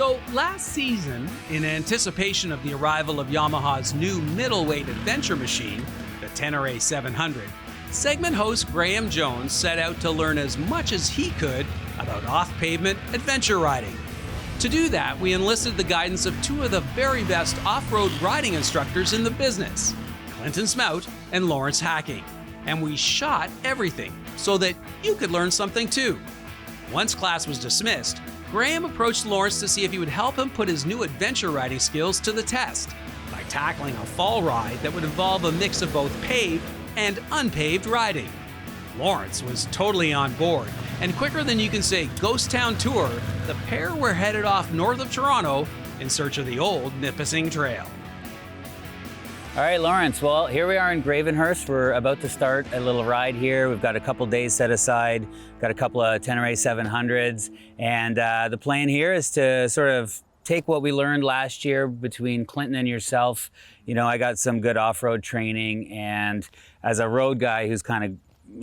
So last season, in anticipation of the arrival of Yamaha's new middleweight adventure machine, the Tenere 700, segment host Graeme Jones set out to learn as much as he could about off-pavement adventure riding. To do that, we enlisted the guidance of two of the very best off-road riding instructors in the business, Clinton Smout and Lawrence Hacking. And we shot everything so that you could learn something too. Once class was dismissed, Graeme approached Lawrence to see if he would help him put his new adventure riding skills to the test by tackling a fall ride that would involve a mix of both paved and unpaved riding. Lawrence was totally on board, and quicker than you can say ghost town tour, the pair were headed off north of Toronto in search of the old Nipissing Trail. All right, Lawrence, well, here we are in Gravenhurst. We're about to start a little ride here. We've got a couple days set aside, got a couple of Tenere 700s, and the plan here is to sort of take what we learned last year between Clinton and yourself. You know, I got some good off-road training, and as a road guy who's kind of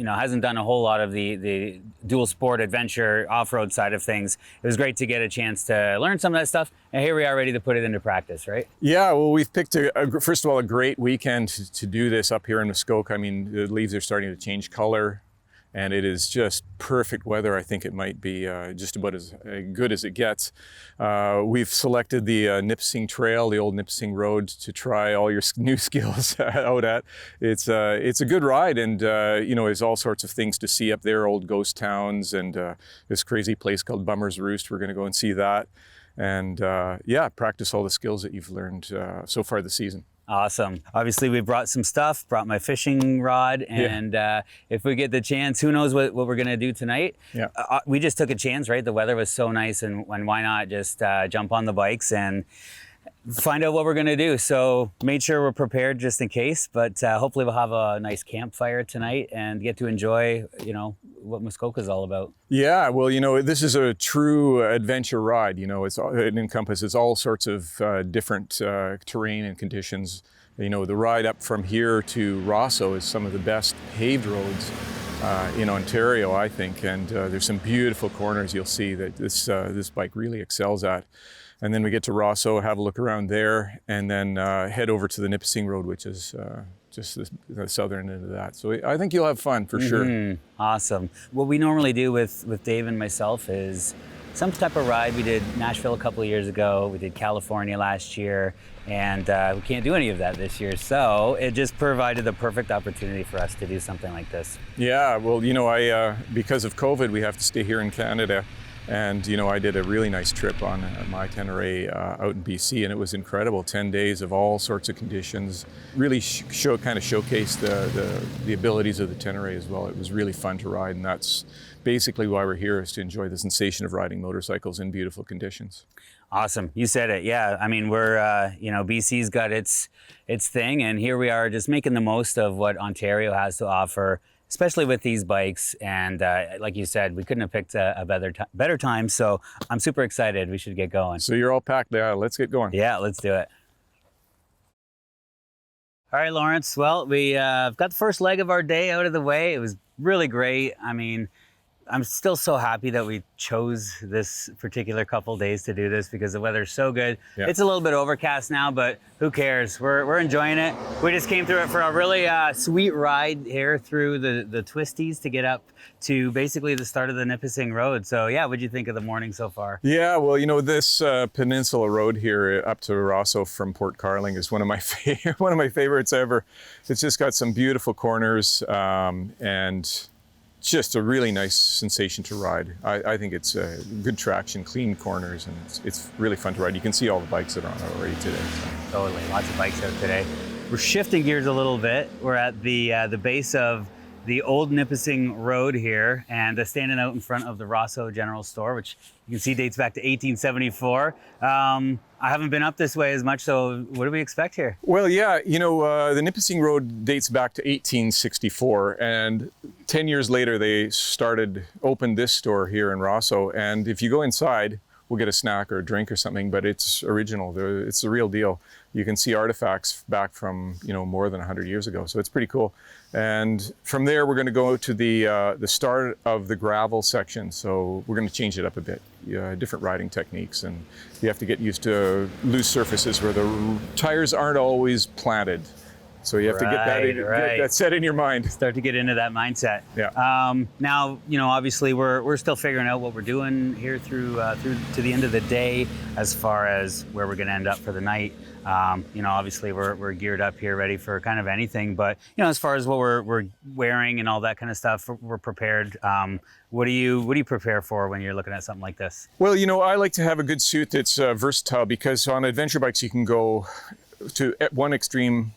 hasn't done a whole lot of the dual sport adventure off-road side of things, it was great to get a chance to learn some of that stuff. And here we are ready to put it into practice, right? Yeah, well, we've picked, first of all, a great weekend to do this up here in Muskoka. I mean, the leaves are starting to change color, and it is just perfect weather. I think it might be just about as good as it gets. We've selected the Nipissing Trail, the old Nipissing Road, to try all your new skills out at. It's a good ride, and there's all sorts of things to see up there, old ghost towns, and this crazy place called Bummer's Roost. We're going to go and see that, and practice all the skills that you've learned so far this season. Awesome. Obviously, we brought some stuff, brought my fishing rod, and if we get the chance, who knows what we're going to do tonight. Yeah. We just took a chance, right? The weather was so nice, and why not just jump on the bikes and find out what we're going to do. So made sure we're prepared just in case, but hopefully we'll have a nice campfire tonight and get to enjoy, what Muskoka is all about. Yeah, well, this is a true adventure ride. It encompasses all sorts of different terrain and conditions. The ride up from here to Rosso is some of the best paved roads in Ontario, I think, and there's some beautiful corners you'll see that this bike really excels at. And then we get to Rosso, have a look around there, and then head over to the Nipissing Road, which is just the southern end of that. So I think you'll have fun for sure. Awesome. What we normally do with Dave and myself is some type of ride. We did Nashville a couple of years ago. We did California last year, and we can't do any of that this year. So it just provided the perfect opportunity for us to do something like this. Yeah, well, because of COVID, we have to stay here in Canada. And, I did a really nice trip on my Tenere out in BC, and it was incredible. 10 days of all sorts of conditions. Really kind of showcased the abilities of the Tenere as well. It was really fun to ride, and that's basically why we're here, is to enjoy the sensation of riding motorcycles in beautiful conditions. Awesome. You said it. Yeah. I mean, we're, BC's got its thing, and here we are just making the most of what Ontario has to offer, especially with these bikes. And like you said, we couldn't have picked a better time. So I'm super excited. We should get going. So you're all packed there. Let's get going. Yeah, let's do it. All right, Lawrence. Well, we got the first leg of our day out of the way. It was really great. I mean, I'm still so happy that we chose this particular couple days to do this because the weather's so good. Yeah. It's a little bit overcast now, but who cares? We're enjoying it. We just came through it for a really sweet ride here through the twisties to get up to basically the start of the Nipissing Road. So yeah, what'd you think of the morning so far? Yeah, well, this peninsula road here up to Rosso from Port Carling is one of my favorites ever. It's just got some beautiful corners and just a really nice sensation to ride. I think it's good traction, clean corners, and it's really fun to ride. You can see all the bikes that are on it already today. So. Totally, lots of bikes out today. We're shifting gears a little bit. We're at the base of the old Nipissing Road here, and standing out in front of the Rosso General Store, which you can see dates back to 1874. I haven't been up this way as much, so what do we expect here? Well, yeah, the Nipissing Road dates back to 1864, and 10 years later they opened this store here in Rosso, and if you go inside, we'll get a snack or a drink or something, but it's original. It's the real deal. You can see artifacts back from, more than 100 years ago. So it's pretty cool. And from there, we're going to go to the start of the gravel section. So we're going to change it up a bit. Different riding techniques, and you have to get used to loose surfaces where the tires aren't always planted. So you have to get that set in your mind. Start to get into that mindset. Yeah. Now, obviously we're still figuring out what we're doing here through to the end of the day, as far as where we're going to end up for the night. Obviously we're geared up here, ready for kind of anything. But as far as what we're wearing and all that kind of stuff, we're prepared. What do you prepare for when you're looking at something like this? Well, I like to have a good suit that's versatile, because on adventure bikes you can go to one extreme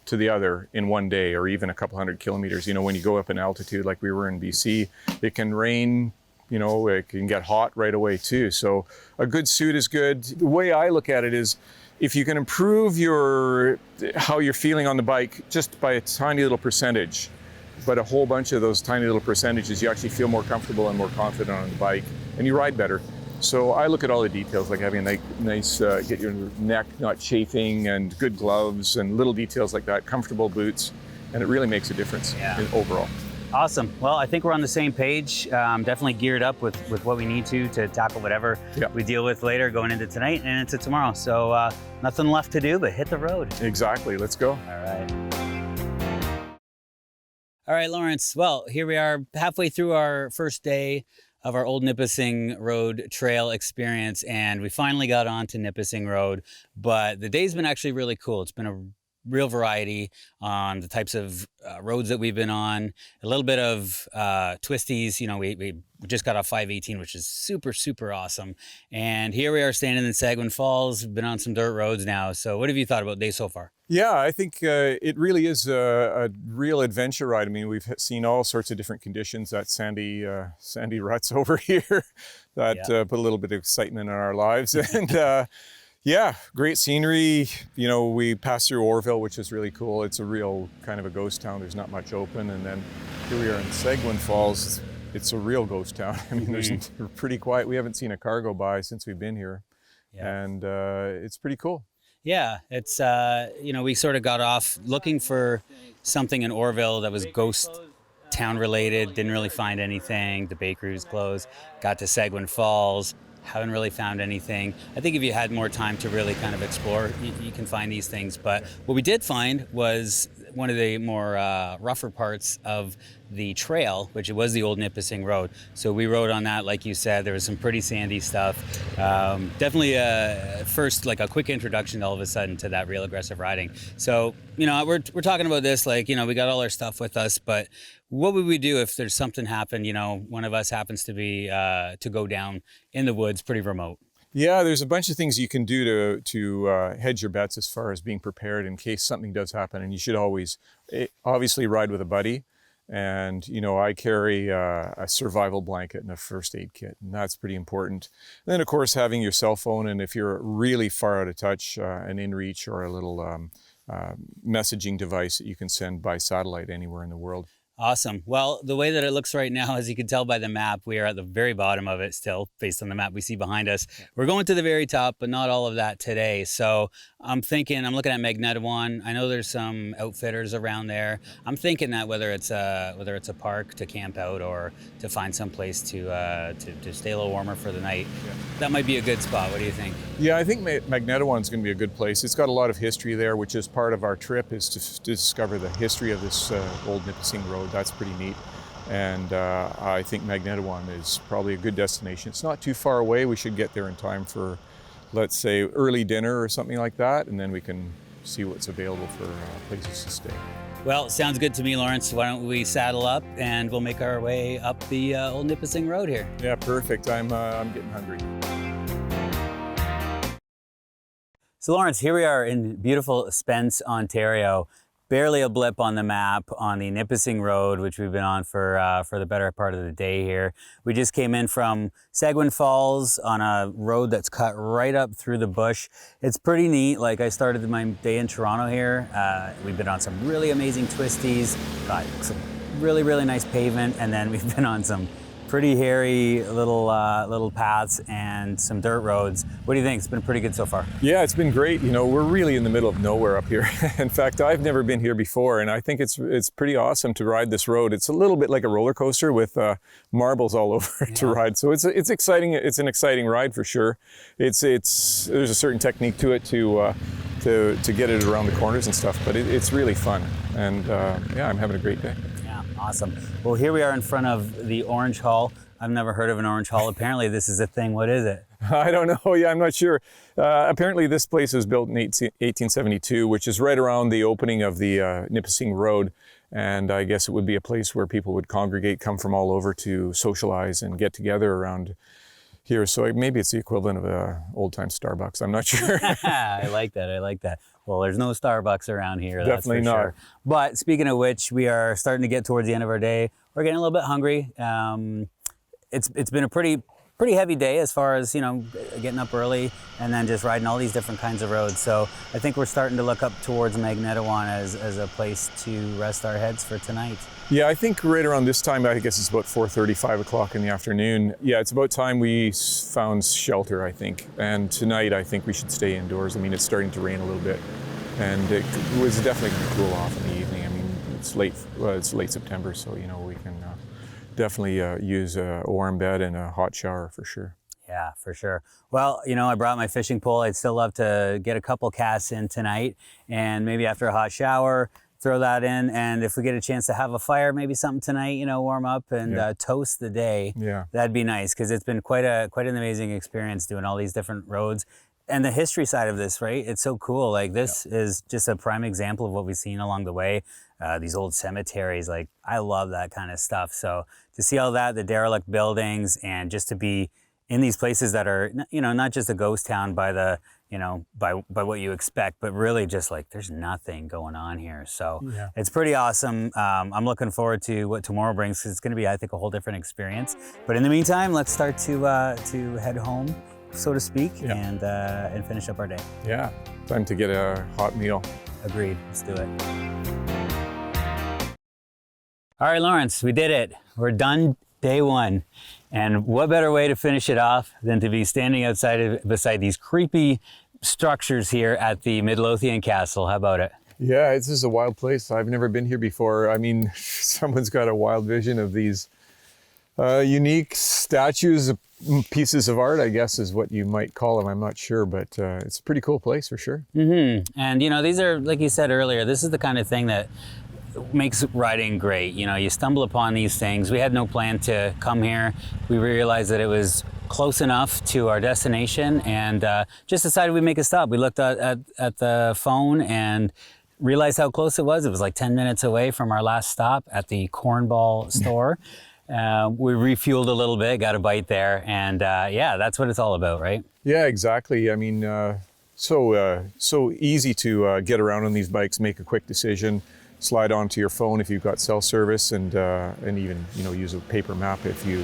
to the other in one day, or even a couple hundred kilometers. When you go up in altitude like we were in BC, it can rain, it can get hot right away too. So a good suit is good. The way I look at it is, if you can improve how you're feeling on the bike just by a tiny little percentage, but a whole bunch of those tiny little percentages, you actually feel more comfortable and more confident on the bike, and you ride better. So I look at all the details, like having a nice, get your neck not chafing, and good gloves, and little details like that, comfortable boots, and it really makes a difference overall. Awesome. Well, I think we're on the same page. Definitely geared up with what we need to tackle whatever we deal with later going into tonight and into tomorrow. So nothing left to do but hit the road. Exactly. Let's go. All right, Lawrence. Well, here we are halfway through our first day of our Old Nipissing Road trail experience, and we finally got onto Nipissing Road. But the day's been actually really cool. It's been a real variety on the types of roads that we've been on. A little bit of twisties. We just got off 518, which is super, super awesome. And here we are standing in Seguin Falls. We've been on some dirt roads now. So what have you thought about the day so far? Yeah, I think it really is a real adventure ride. I mean, we've seen all sorts of different conditions. That sandy ruts over here that put a little bit of excitement in our lives. And yeah, great scenery. We passed through Orville, which is really cool. It's a real kind of a ghost town. There's not much open. And then here we are in Seguin Falls. It's a real ghost town. I mean, we're pretty quiet. We haven't seen a car go by since we've been here. And it's pretty cool. Yeah, it's, we sort of got off looking for something in Orville that was ghost town related, didn't really find anything. The bakery was closed. Got to Seguin Falls, haven't really found anything. I think if you had more time to really kind of explore, you can find these things. But what we did find was one of the more rougher parts of the trail, which it was the Old Nipissing Road. So we rode on that, like you said. There was some pretty sandy stuff. Definitely first, like a quick introduction all of a sudden to that real aggressive riding. So, we're talking about this, like, we got all our stuff with us, but what would we do if there's something happened, one of us happens to be, to go down in the woods pretty remote? Yeah, there's a bunch of things you can do to hedge your bets as far as being prepared in case something does happen. And you should always, obviously, ride with a buddy. And, I carry a survival blanket and a first aid kit, and that's pretty important. And then, of course, having your cell phone, and if you're really far out of touch, an inReach or a little messaging device that you can send by satellite anywhere in the world. Awesome. Well, the way that it looks right now, as you can tell by the map, we are at the very bottom of it still, based on the map we see behind us. We're going to the very top, but not all of that today. So I'm looking at Magnetawan. I know there's some outfitters around there. I'm thinking that whether it's a park to camp out or to find some place to stay a little warmer for the night, that might be a good spot. What do you think? Yeah, I think Magnetawan's going to be a good place. It's got a lot of history there, which is part of our trip, is to discover the history of this Old Nipissing Road. That's pretty neat. And I think Magnetawan is probably a good destination. It's not too far away. We should get there in time for, let's say, early dinner or something like that, and then we can see what's available for places to stay. Well, sounds good to me, Lawrence. Why don't we saddle up and we'll make our way up the Old Nipissing Road here. Yeah, perfect. I'm getting hungry. So Lawrence, here we are in beautiful Spence, Ontario. Barely a blip on the map on the Nipissing Road, which we've been on for the better part of the day here. We just came in from Seguin Falls on a road that's cut right up through the bush. It's pretty neat. Like, I started my day in Toronto here. We've been on some really amazing twisties, got some really, really nice pavement, and then we've been on some pretty hairy little paths and some dirt roads. What do you think? It's been pretty good so far. Yeah, it's been great. You know, we're really in the middle of nowhere up here. In fact, I've never been here before, and I think it's pretty awesome to ride this road. It's a little bit like a roller coaster with marbles all over to ride. So it's exciting. It's an exciting ride for sure. There's a certain technique to it to get it around the corners and stuff, but it's really fun. And yeah, I'm having a great day. Awesome. Well, here we are in front of the Orange Hall. I've never heard of an Orange Hall. Apparently this is a thing. What is it? I don't know. Yeah, I'm not sure. Apparently this place was built in 1872, which is right around the opening of the Nipissing Road. And I guess it would be a place where people would congregate, come from all over to socialize and get together around here. So maybe it's the equivalent of a old-time Starbucks. I'm not sure. I like that. I like that. Well, there's no Starbucks around here. Definitely that's for not. Sure. But speaking of which, we are starting to get towards the end of our day. We're getting a little bit hungry. It's been a pretty heavy day as far as, you know, getting up early and then just riding all these different kinds of roads. So I think we're starting to look up towards Magnetawan as a place to rest our heads for tonight. Yeah, I think right around this time, I guess it's about 4:30, 5 o'clock in the afternoon. Yeah, it's about time we found shelter, I think. And tonight, I think we should stay indoors. I mean, it's starting to rain a little bit, and it was definitely going to cool off in the evening. I mean, it's late September, so, you know, we can definitely use a warm bed and a hot shower for sure. Yeah, for sure. Well, you know, I brought my fishing pole. I'd still love to get a couple casts in tonight, and maybe after a hot shower, throw that in. And if we get a chance to have a fire, maybe something tonight, you know, warm up and toast the day. Yeah, that'd be nice, because it's been quite an amazing experience doing all these different roads. And the history side of this, right? It's so cool. Like this is just a prime example of what we've seen along the way. These old cemeteries, like I love that kind of stuff. So to see all that, the derelict buildings, and just to be in these places that are, you know, not just a ghost town by the, you know, by what you expect, but really just like there's nothing going on here. So it's pretty awesome. I'm looking forward to what tomorrow brings, because it's going to be, I think, a whole different experience. But in the meantime, let's start to head home, so to speak, and finish up our day. Yeah, time to get a hot meal. Agreed. Let's do it. All right, Lawrence, we did it. We're done day one. And what better way to finish it off than to be standing beside these creepy structures here at the Midlothian Castle. How about it? Yeah, this is a wild place. I've never been here before. I mean, someone's got a wild vision of these unique statues, pieces of art, I guess is what you might call them. I'm not sure, but it's a pretty cool place for sure. Mm-hmm. And, you know, these are, like you said earlier, this is the kind of thing that makes riding great. You know, you stumble upon these things. We had no plan to come here. We realized that it was close enough to our destination, and just decided we'd make a stop. We looked at the phone and realized how close it was. It was like 10 minutes away from our last stop at the cornball store. We refueled a little bit, got a bite there, and yeah, that's what it's all about, right? Yeah, exactly. I mean, so easy to get around on these bikes, make a quick decision, slide onto your phone if you've got cell service, and even, you know, use a paper map if you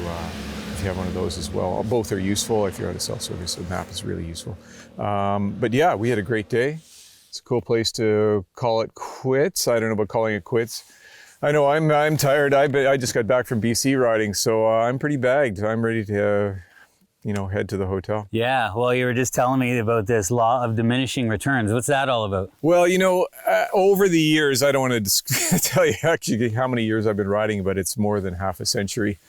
have one of those as well. Both are useful. If you're out of cell service, a map is really useful. But yeah, we had a great day. It's a cool place to call it quits. I don't know about calling it quits. I know I'm tired. I just got back from BC riding, so I'm pretty bagged. I'm ready to you know, head to the hotel. Yeah, well, you were just telling me about this law of diminishing returns. What's that all about? Well, you know, over the years, I don't want to tell you actually how many years I've been riding, but it's more than half a century.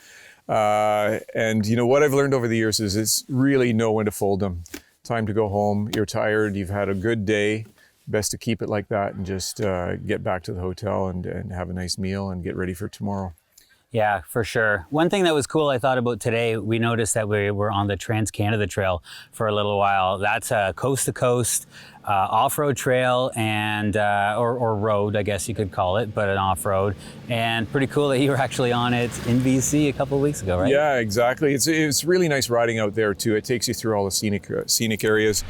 And, you know, what I've learned over the years is it's really know when to fold them. Time to go home. You're tired. You've had a good day. Best to keep it like that and just get back to the hotel and have a nice meal and get ready for tomorrow. Yeah, for sure. One thing that was cool I thought about today, we noticed that we were on the Trans-Canada Trail for a little while. That's a coast-to-coast off-road trail and or road, I guess you could call it, but an off-road. And pretty cool that you were actually on it in BC a couple of weeks ago, right? Yeah, exactly. It's really nice riding out there too. It takes you through all the scenic areas,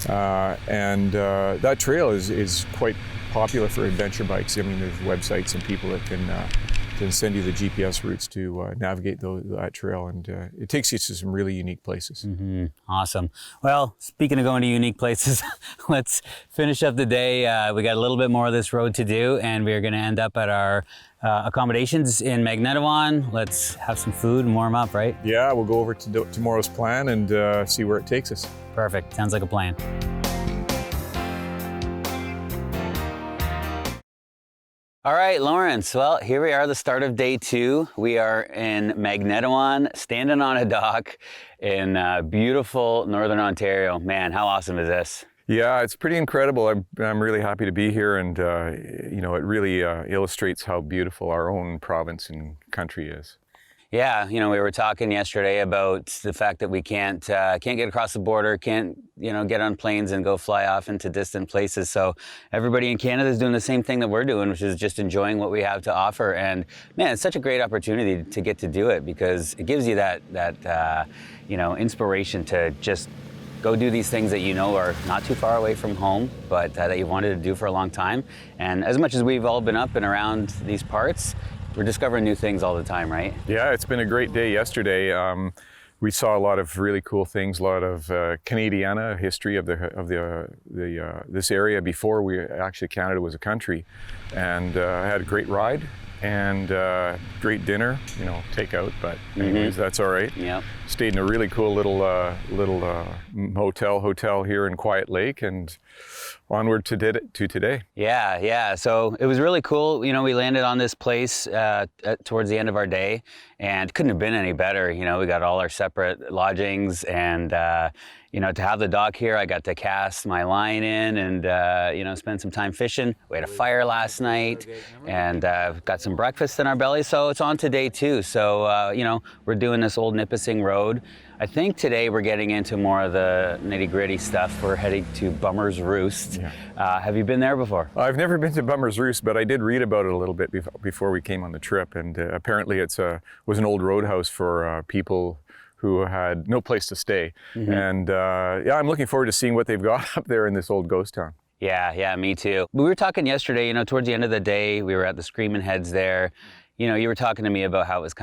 and that trail is quite popular for adventure bikes. I mean, there's websites and people that can to send you the GPS routes to navigate that trail, and it takes you to some really unique places. Mm-hmm. Awesome. Well, speaking of going to unique places, let's finish up the day. We got a little bit more of this road to do, and we're going to end up at our accommodations in Magnetawan. Let's have some food and warm up, right? Yeah, we'll go over to tomorrow's plan and see where it takes us. Perfect. Sounds like a plan. All right, Lawrence. Well, here we are, the start of day 2. We are in Magnetawan, standing on a dock in beautiful Northern Ontario. Man, how awesome is this? Yeah, it's pretty incredible. I'm really happy to be here, and you know, it really illustrates how beautiful our own province and country is. Yeah, you know, we were talking yesterday about the fact that we can't get across the border, can't, you know, get on planes and go fly off into distant places. So everybody in Canada is doing the same thing that we're doing, which is just enjoying what we have to offer. And man, it's such a great opportunity to get to do it, because it gives you that you know, inspiration to just go do these things that you know are not too far away from home, but that you've wanted to do for a long time. And as much as we've all been up and around these parts, we're discovering new things all the time, right? Yeah, it's been a great day yesterday. We saw a lot of really cool things, a lot of Canadiana history of this area before Canada was a country, and I had a great ride and great dinner, you know, takeout, but anyways, that's all right. Yeah. Stayed in a really cool little hotel here in Quiet Lake, and onward to today. Yeah. So it was really cool. You know, we landed on this place towards the end of our day, and couldn't have been any better. You know, we got all our separate lodgings, and you know, to have the dock here, I got to cast my line in and, you know, spend some time fishing. We had a fire last night, and got some breakfast in our belly. So it's on to day 2. So, you know, we're doing this old Nipissing road. I think today we're getting into more of the nitty-gritty stuff. We're heading to Bummer's Roost. Yeah. Have you been there before? I've never been to Bummer's Roost, but I did read about it a little bit before we came on the trip. And apparently it was an old roadhouse for people who had no place to stay. Mm-hmm. And yeah, I'm looking forward to seeing what they've got up there in this old ghost town. Yeah, me too. We were talking yesterday, you know, towards the end of the day, we were at the Screaming Heads there. You know, you were talking to me about how it was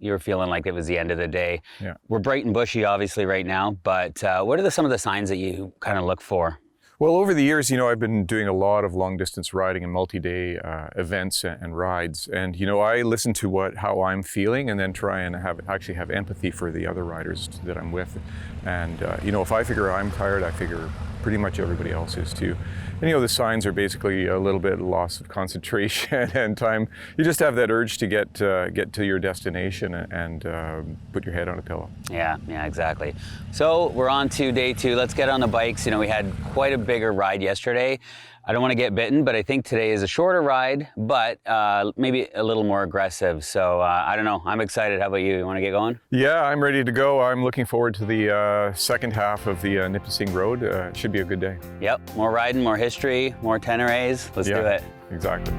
you were feeling like it was the end of the day. Yeah. We're bright and bushy, obviously, right now, but what are some of the signs that you kind of look for? Well, over the years, you know, I've been doing a lot of long-distance riding and multi-day events and rides, and you know, I listen to how I'm feeling, and then try and actually have empathy for the other riders that I'm with. And you know, if I figure I'm tired, I figure pretty much everybody else is too. And you know, the signs are basically a little bit loss of concentration and time. You just have that urge to get to your destination and put your head on a pillow. Yeah, exactly. So we're on to day 2. Let's get on the bikes. You know, we had quite a bigger ride yesterday. I don't want to get bitten, but I think today is a shorter ride, but maybe a little more aggressive. So I don't know. I'm excited. How about you? You want to get going? Yeah, I'm ready to go. I'm looking forward to the second half of the Nipissing Road. It should be a good day. Yep. More riding, more history, more Teneres. Let's do it. Exactly.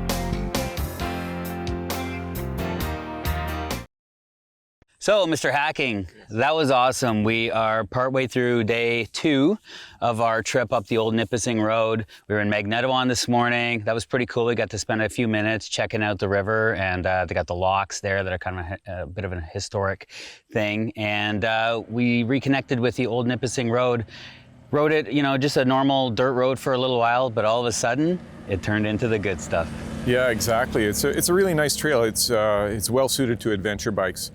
So, Mr. Hacking, that was awesome. We are partway through day 2 of our trip up the old Nipissing Road. We were in Magnetawan this morning. That was pretty cool. We got to spend a few minutes checking out the river, and they got the locks there that are kind of a bit of a historic thing. And we reconnected with the old Nipissing Road. Rode it, you know, just a normal dirt road for a little while, but all of a sudden, it turned into the good stuff. Yeah, exactly. It's a really nice trail. It's well suited to adventure bikes.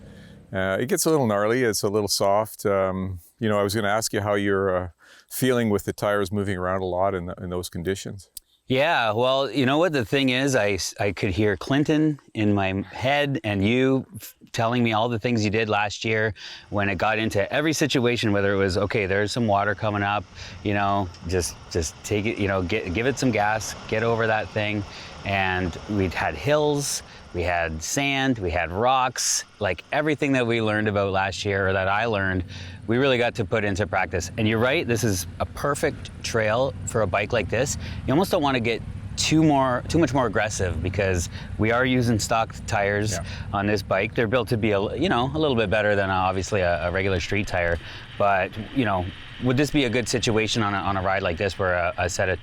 It gets a little gnarly, it's a little soft. You know, I was going to ask you how you're feeling with the tires moving around a lot in those conditions. Yeah, well, you know what the thing is, I could hear Clinton in my head and you telling me all the things you did last year when it got into every situation, whether it was, okay, there's some water coming up, you know, just take it, you know, give it some gas, get over that thing. And we'd had hills, we had sand, we had rocks, like everything that we learned about last year, or that I learned, we really got to put into practice. And you're right, this is a perfect trail for a bike like this. You almost don't want to get too much more aggressive, because we are using stock tires on this bike. They're built to be a little bit better than obviously a regular street tire. But you know, would this be a good situation on a ride like this, where a set of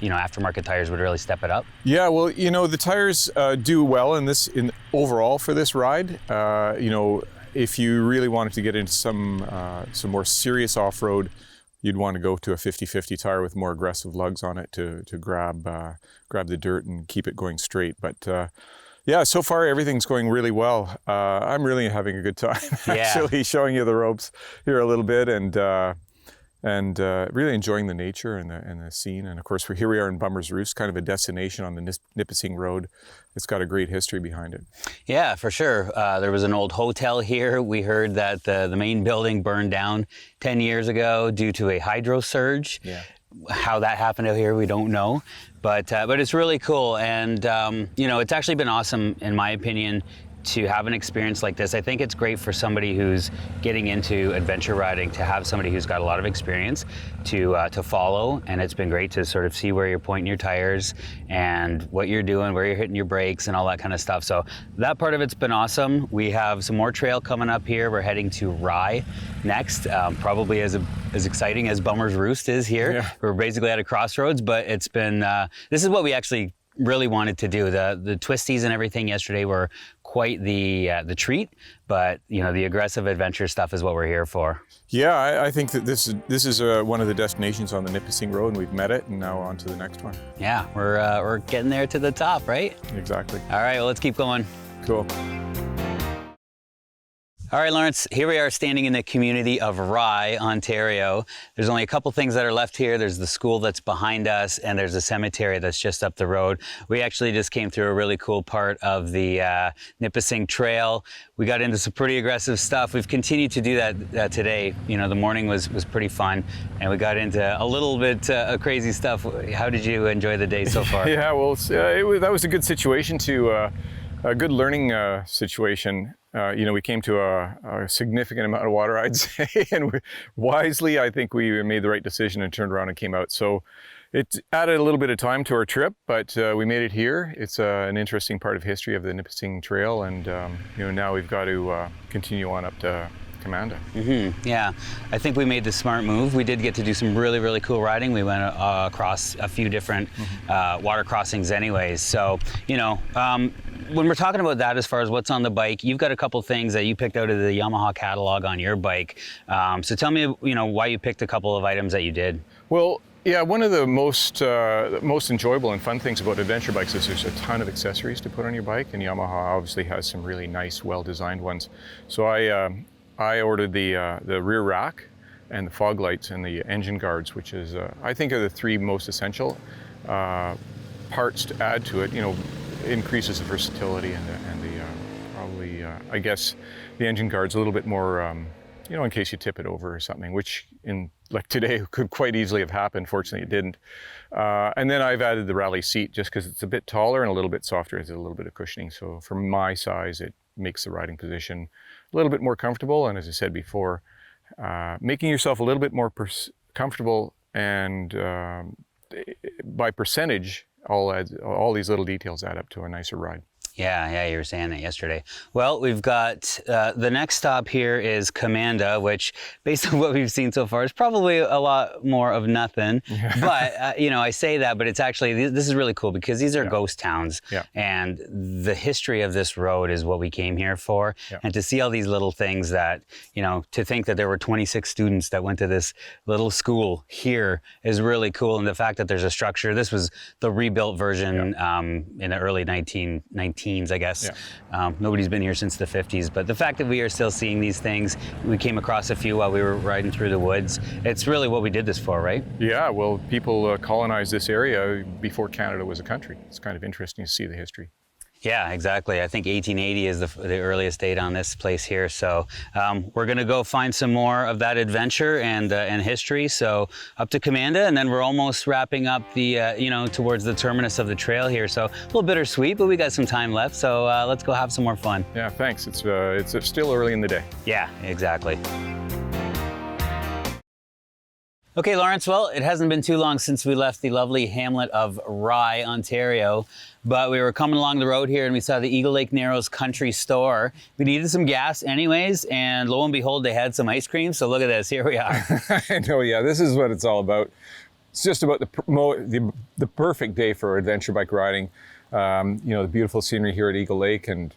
aftermarket tires would really step it up? Yeah, well, the tires do well in overall for this ride. If you really wanted to get into some more serious off-road, you'd want to go to a 50/50 tire with more aggressive lugs on it to grab the dirt and keep it going straight. But yeah, so far everything's going really well. I'm really having a good time actually showing you the ropes here a little bit, and really enjoying the nature and the scene. And of course, here we are in Bummer's Roost, kind of a destination on the Nipissing Road. It's got a great history behind it. Yeah, for sure. There was an old hotel here. We heard that the main building burned down 10 years ago due to a hydro surge. Yeah. How that happened out here, we don't know. But it's really cool. And, it's actually been awesome, in my opinion, to have an experience like this. I think it's great for somebody who's getting into adventure riding to have somebody who's got a lot of experience to follow, and it's been great to sort of see where you're pointing your tires and what you're doing, where you're hitting your brakes and all that kind of stuff. So that part of it's been awesome. We have some more trail coming up here. We're heading to Rye next, probably as exciting as Bummer's Roost is here. Yeah. We're basically at a crossroads, but it's been, this is what we actually really wanted to do. The twisties and everything yesterday were quite the treat, but the aggressive adventure stuff is what we're here for. Yeah, I think that this is one of the destinations on the Nipissing Road, and we've met it, and now on to the next one. Yeah, we're getting there to the top, right? Exactly. All right, well, let's keep going. Cool. All right, Lawrence, here we are standing in the community of Rye, Ontario. There's only a couple things that are left here. There's the school that's behind us, and there's a cemetery that's just up the road. We actually just came through a really cool part of the Nipissing Trail. We got into some pretty aggressive stuff. We've continued to do that today. The morning was pretty fun, and we got into a little bit of crazy stuff. How did you enjoy the day so far? Yeah, well, that was a good situation a good learning situation. We came to a significant amount of water, I'd say, and wisely, I think we made the right decision and turned around and came out. So it added a little bit of time to our trip, but we made it here. It's an interesting part of history of the Nipissing Trail, and now we've got to continue on up to Commanda. Mm-hmm. Yeah, I think we made the smart move. We did get to do some really, really cool riding. We went across a few different water crossings anyways. So, when we're talking about that, as far as what's on the bike, you've got a couple things that you picked out of the Yamaha catalog on your bike. So tell me, why you picked a couple of items that you did. Well, yeah, one of the most enjoyable and fun things about adventure bikes is there's a ton of accessories to put on your bike, and Yamaha obviously has some really nice, well-designed ones. So I ordered the rear rack and the fog lights and the engine guards, which is I think are the three most essential parts to add to it. Increases the versatility and the probably I guess the engine guard's a little bit more in case you tip it over or something, which like today could quite easily have happened. Fortunately it didn't. And then I've added the rally seat just because it's a bit taller and a little bit softer. It's a little bit of cushioning, so for my size it makes the riding position a little bit more comfortable, and as I said before, making yourself a little bit more comfortable, and by percentage, all these little details add up to a nicer ride. Yeah, you were saying that yesterday. Well, we've got the next stop here is Commanda, which, based on what we've seen so far, is probably a lot more of nothing. But I say that, but it's actually, this is really cool because these are ghost towns, and the history of this road is what we came here for. And to see all these little things that, to think that there were 26 students that went to this little school here is really cool. And the fact that there's a structure, this was the rebuilt version in the early 1919s, I guess. Nobody's been here since the 50s, but the fact that we are still seeing these things, we came across a few while we were riding through the woods. It's really what we did this for, right? Yeah, well, people colonized this area before Canada was a country. It's kind of interesting to see the history. Yeah, exactly. I think 1880 is the earliest date on this place here. So we're going to go find some more of that adventure and history. So up to Commanda, and then we're almost wrapping up the, towards the terminus of the trail here. So a little bittersweet, but we got some time left. So let's go have some more fun. Yeah, thanks. It's still early in the day. Yeah, exactly. Okay, Lawrence, well, it hasn't been too long since we left the lovely hamlet of Rye, Ontario, but we were coming along the road here and we saw the Eagle Lake Narrows Country Store. We needed some gas anyways, and lo and behold, they had some ice cream, so look at this, here we are. I know, yeah, this is what it's all about. it's just about the perfect day for adventure bike riding. The beautiful scenery here at Eagle Lake, and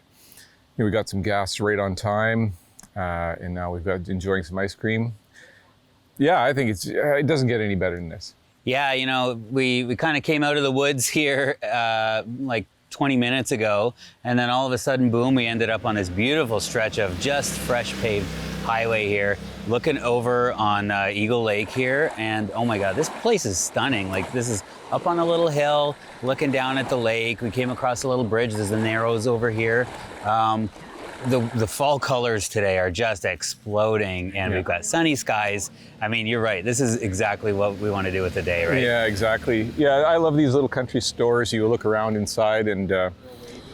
we got some gas right on time, and now we've got enjoying some ice cream. Yeah, I think it doesn't get any better than this. Yeah, we kind of came out of the woods here like 20 minutes ago, and then all of a sudden, boom, we ended up on this beautiful stretch of just fresh paved highway here, looking over on Eagle Lake here, and oh my God, this place is stunning. Like, this is up on a little hill, looking down at the lake. We came across a little bridge. There's the Narrows over here. The fall colors today are just exploding, and we've got sunny skies. I mean, you're right. This is exactly what we want to do with the day, right? Yeah, exactly. Yeah, I love these little country stores. You look around inside, and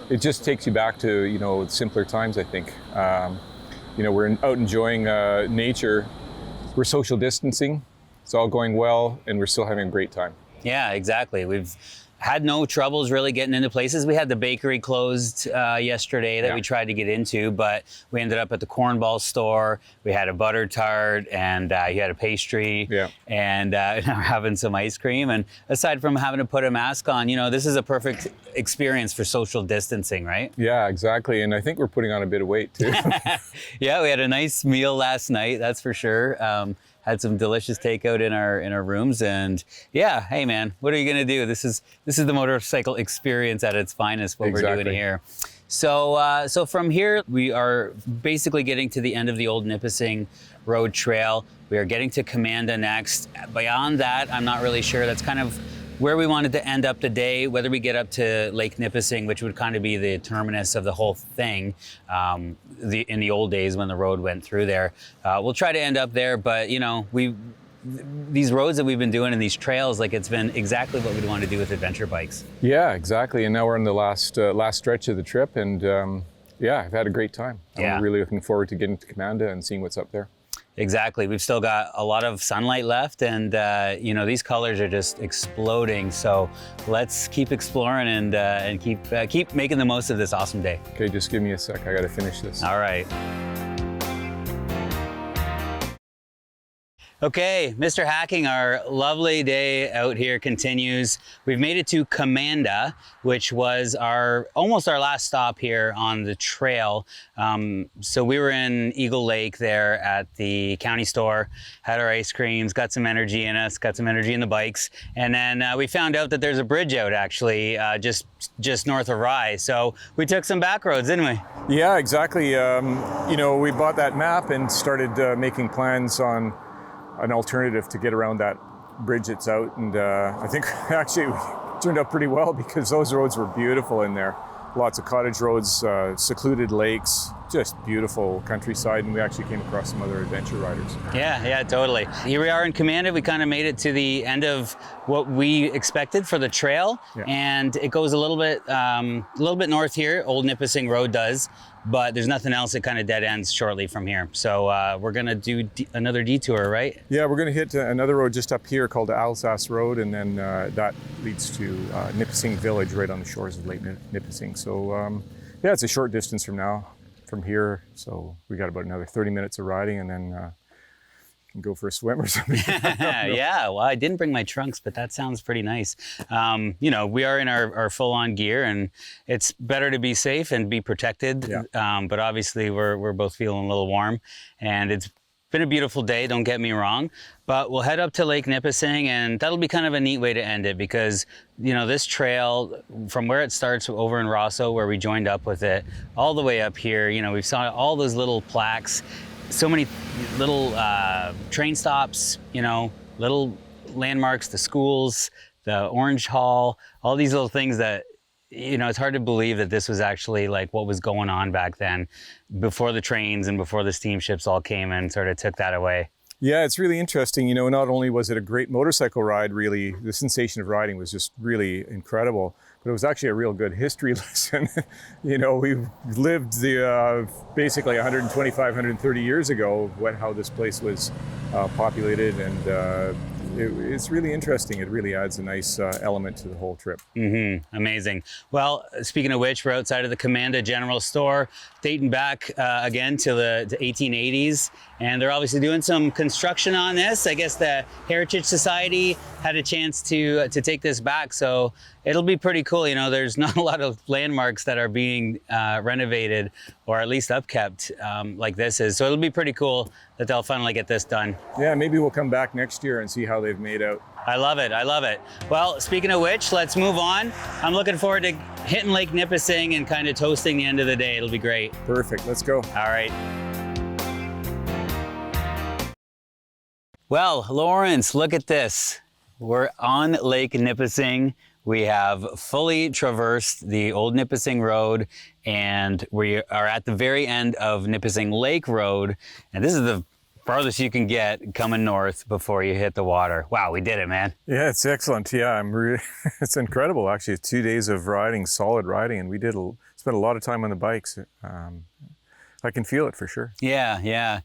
it just takes you back to, simpler times, I think. We're out enjoying nature. We're social distancing. It's all going well, and we're still having a great time. Yeah, exactly. We've had no troubles really getting into places. We had the bakery closed yesterday that we tried to get into, but we ended up at the cornball store. We had a butter tart, and you had a pastry, and now we're having some ice cream. And aside from having to put a mask on, this is a perfect experience for social distancing, right? Yeah, exactly. And I think we're putting on a bit of weight too. Yeah, we had a nice meal last night, that's for sure. Had some delicious takeout in our rooms, and yeah, hey man, what are you gonna do? This is the motorcycle experience at its finest, what we're doing here. So from here, we are basically getting to the end of the old Nipissing Road Trail. We are getting to Commanda next. Beyond that, I'm not really sure. That's kind of where we wanted to end up the day, whether we get up to Lake Nipissing, which would kind of be the terminus of the whole thing, in the old days when the road went through there. We'll try to end up there, but these roads that we've been doing and these trails, like, it's been exactly what we'd want to do with adventure bikes. Yeah, exactly. And now we're on the last stretch of the trip, and I've had a great time. I'm really looking forward to getting to Commanda and seeing what's up there. Exactly. We've still got a lot of sunlight left, and these colors are just exploding. So let's keep exploring and keep making the most of this awesome day. Okay, just give me a sec. I got to finish this. All right. Okay, Mr. Hacking, our lovely day out here continues. We've made it to Commanda, which was almost our last stop here on the trail. So we were in Eagle Lake there at the county store, had our ice creams, got some energy in us, got some energy in the bikes, and then we found out that there's a bridge out actually just north of Rye. So we took some back roads, didn't we? Yeah, exactly. We bought that map and started making plans on an alternative to get around that bridge that's out, and I think actually we turned out pretty well, because those roads were beautiful in there. Lots of cottage roads, secluded lakes, just beautiful countryside, and we actually came across some other adventure riders. Yeah, totally. Here we are in Commanda. We kind of made it to the end of what we expected for the trail, and it goes a little bit north here. Old Nipissing Road does, but there's nothing else. It kind of dead ends shortly from here. So we're gonna do another detour, right? Yeah, we're gonna hit another road just up here called Alsace Road, and then that leads to Nipissing Village right on the shores of Lake Nipissing. So it's a short distance from here. So we got about another 30 minutes of riding, and then can go for a swim or something. Yeah, well, I didn't bring my trunks, but that sounds pretty nice. We are in our full-on gear, and it's better to be safe and be protected. Yeah. But obviously we're both feeling a little warm, and it's been a beautiful day, don't get me wrong, but we'll head up to Lake Nipissing, and that'll be kind of a neat way to end it, because this trail, from where it starts over in Rosso, where we joined up with it, all the way up here, we've saw all those little plaques, so many little train stops, little landmarks, the schools, the Orange Hall, all these little things that, it's hard to believe that this was actually like what was going on back then, before the trains and before the steamships all came and sort of took that away. Yeah, it's really interesting. Not only was it a great motorcycle ride, really, the sensation of riding was just really incredible, but it was actually a real good history lesson. We lived basically 125, 130 years ago, how this place was populated, and it's really interesting. It really adds a nice element to the whole trip. Amazing. Well, speaking of which, we're outside of the Commanda General Store, dating back again to the 1880s. And they're obviously doing some construction on this. I guess the Heritage Society had a chance to take this back. So it'll be pretty cool. You know, there's not a lot of landmarks that are being renovated or at least upkept like this is. So it'll be pretty cool that they'll finally get this done. Yeah, maybe we'll come back next year and see how they've made out. I love it. I love it. Well, speaking of which, let's move on. I'm looking forward to hitting Lake Nipissing and kind of toasting the end of the day. It'll be great. Perfect. Let's go. All right. Well, Lawrence, look at this. We're on Lake Nipissing. We have fully traversed the old Nipissing Road, and we are at the very end of Nipissing Lake Road. And this is the farthest you can get coming north before you hit the water. Wow, we did it, man. Yeah, it's excellent. Yeah, it's incredible, actually. 2 days of riding, solid riding, and we spent a lot of time on the bikes. I can feel it for sure. Yeah.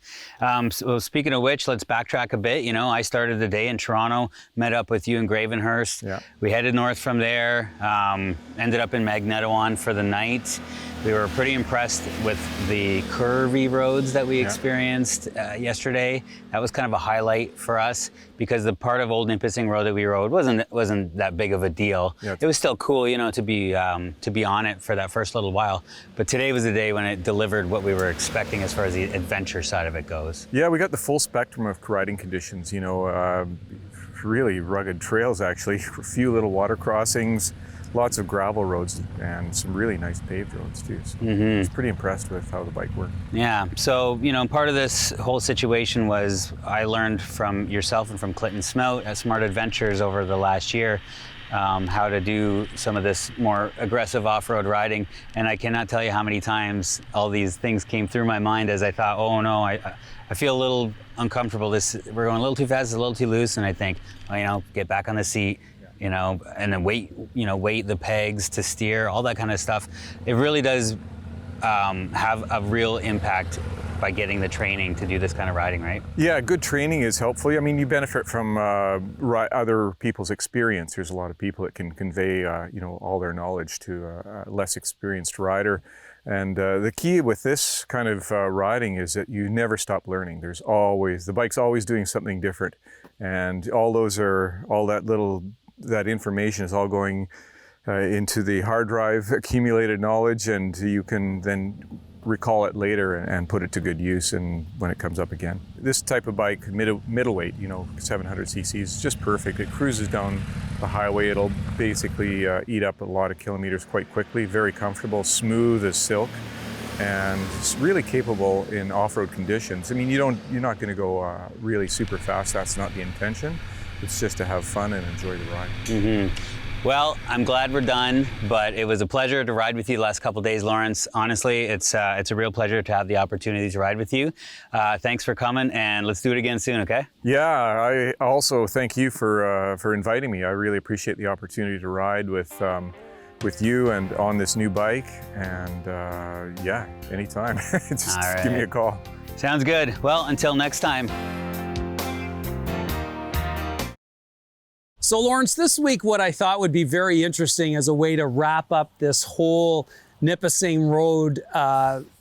So speaking of which, let's backtrack a bit. You know, I started the day in Toronto, met up with you in Gravenhurst. Yeah. We headed north from there, ended up in Magnetawan for the night. We were pretty impressed with the curvy roads that we experienced yesterday. That was kind of a highlight for us because the part of Old Nipissing Road that we rode wasn't that big of a deal. Yeah. It was still cool, you know, to be on it for that first little while. But today was the day when it delivered what we were expecting as far as the adventure side of it goes. Yeah, we got the full spectrum of riding conditions. You know, really rugged trails actually, a few little water crossings. Lots of gravel roads and some really nice paved roads too. So I was pretty impressed with how the bike worked. Yeah, so, you know, part of this whole situation was I learned from yourself and from Clinton Smout at Smart Adventures over the last year how to do some of this more aggressive off-road riding. And I cannot tell you how many times all these things came through my mind as I thought, oh no, I feel a little uncomfortable. We're going a little too fast, it's a little too loose. And I think, well, you know, get back on the seat. You know, and then weight the pegs to steer, all that kind of stuff. It really does have a real impact by getting the training to do this kind of riding, right? Yeah, good training is helpful. I mean, you benefit from other people's experience. There's a lot of people that can convey, you know, all their knowledge to a less experienced rider. And the key with this kind of riding is that you never stop learning. The bike's always doing something different. And that information is all going into the hard drive, accumulated knowledge, and you can then recall it later and put it to good use and when it comes up again. This type of bike, middleweight, you know, 700 cc's, is just perfect. It cruises down the highway. It'll basically eat up a lot of kilometers quite quickly. Very comfortable, smooth as silk, and it's really capable in off-road conditions. I mean, you're not going to go really super fast. That's not the intention. It's just to have fun and enjoy the ride. Well, I'm glad we're done, but it was a pleasure to ride with you the last couple of days, Lawrence. Honestly, it's a real pleasure to have the opportunity to ride with you. Thanks for coming, and let's do it again soon, okay? Yeah, I also thank you for inviting me. I really appreciate the opportunity to ride with you and on this new bike. And yeah, anytime. Just give me a call. Sounds good. Well, until next time. So Lawrence, this week what I thought would be very interesting as a way to wrap up this whole Nipissing Road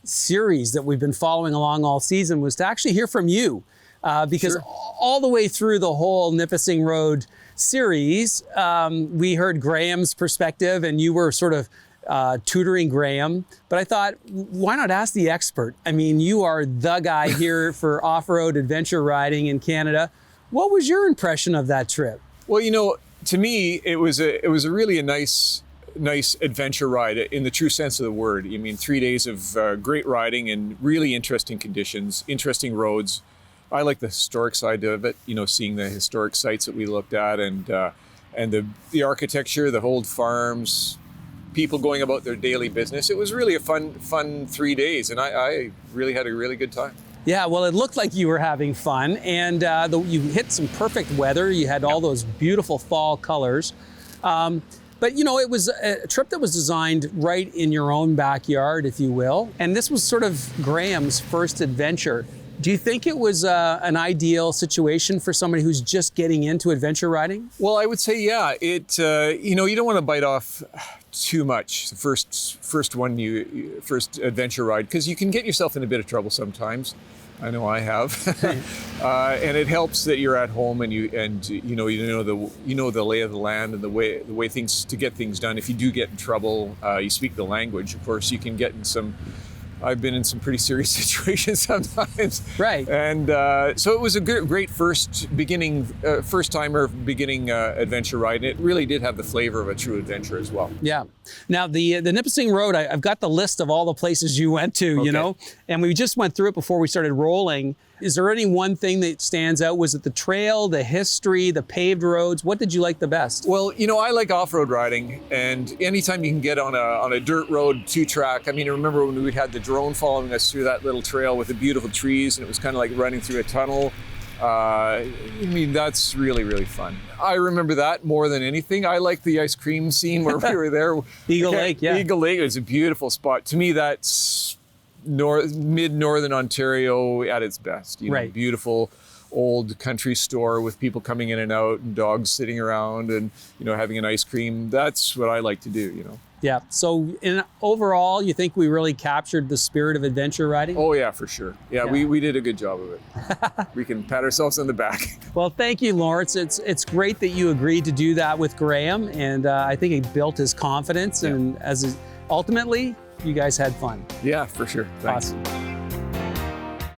series that we've been following along all season was to actually hear from you. Because all the way through the whole Nipissing Road series, we heard Graeme's perspective and you were sort of tutoring Graeme. But I thought, why not ask the expert? I mean, you are the guy here for off-road adventure riding in Canada. What was your impression of that trip? Well, you know, to me, it was a really nice adventure ride in the true sense of the word. I mean, 3 days of great riding in really interesting conditions, interesting roads. I like the historic side of it, you know, seeing the historic sites that we looked at and the architecture, the old farms, people going about their daily business. It was really a fun 3 days, and I really had a really good time. Yeah, well, it looked like you were having fun, and you hit some perfect weather. You had all those beautiful fall colors. But, you know, it was a trip that was designed right in your own backyard, if you will. And this was sort of Graeme's first adventure Do you think it was an ideal situation for somebody who's just getting into adventure riding? Well, I would say, yeah. It you know, you don't want to bite off too much the first adventure ride, because you can get yourself in a bit of trouble sometimes. I know I have, and it helps that you're at home and you know the lay of the land and the way things to get things done. If you do get in trouble, you speak the language. Of course, you can get in some. I've been in some pretty serious situations sometimes. Right. And so it was a great first timer beginning adventure ride. And it really did have the flavor of a true adventure as well. Yeah. Now the Nipissing Road, I've got the list of all the places you went to, Okay. you know, and we just went through it before we started rolling. Is there any one thing that stands out? Was it the trail, the history, the paved roads? What did you like the best? Well, you know, I like off-road riding, and anytime you can get on a dirt road, 2-track. I mean, I remember when we had the drone following us through that little trail with the beautiful trees, and it was kind of like running through a tunnel. I mean, that's really, really fun. I remember that more than anything. I like the ice cream scene where we were there. Eagle Lake, yeah. Eagle Lake is a beautiful spot. To me, that's mid-northern Ontario at its best. You know, Right. beautiful old country store with people coming in and out and dogs sitting around and, you know, having an ice cream. That's what I like to do, you know. Yeah. So overall, you think we really captured the spirit of adventure riding? Oh yeah, for sure. Yeah, Yeah. we did a good job of it. We can pat ourselves on the back. Well, thank you, Lawrence. It's great that you agreed to do that with Graeme, and I think it built his confidence. Yeah. And ultimately, you guys had fun. Yeah, for sure. Thanks. Awesome.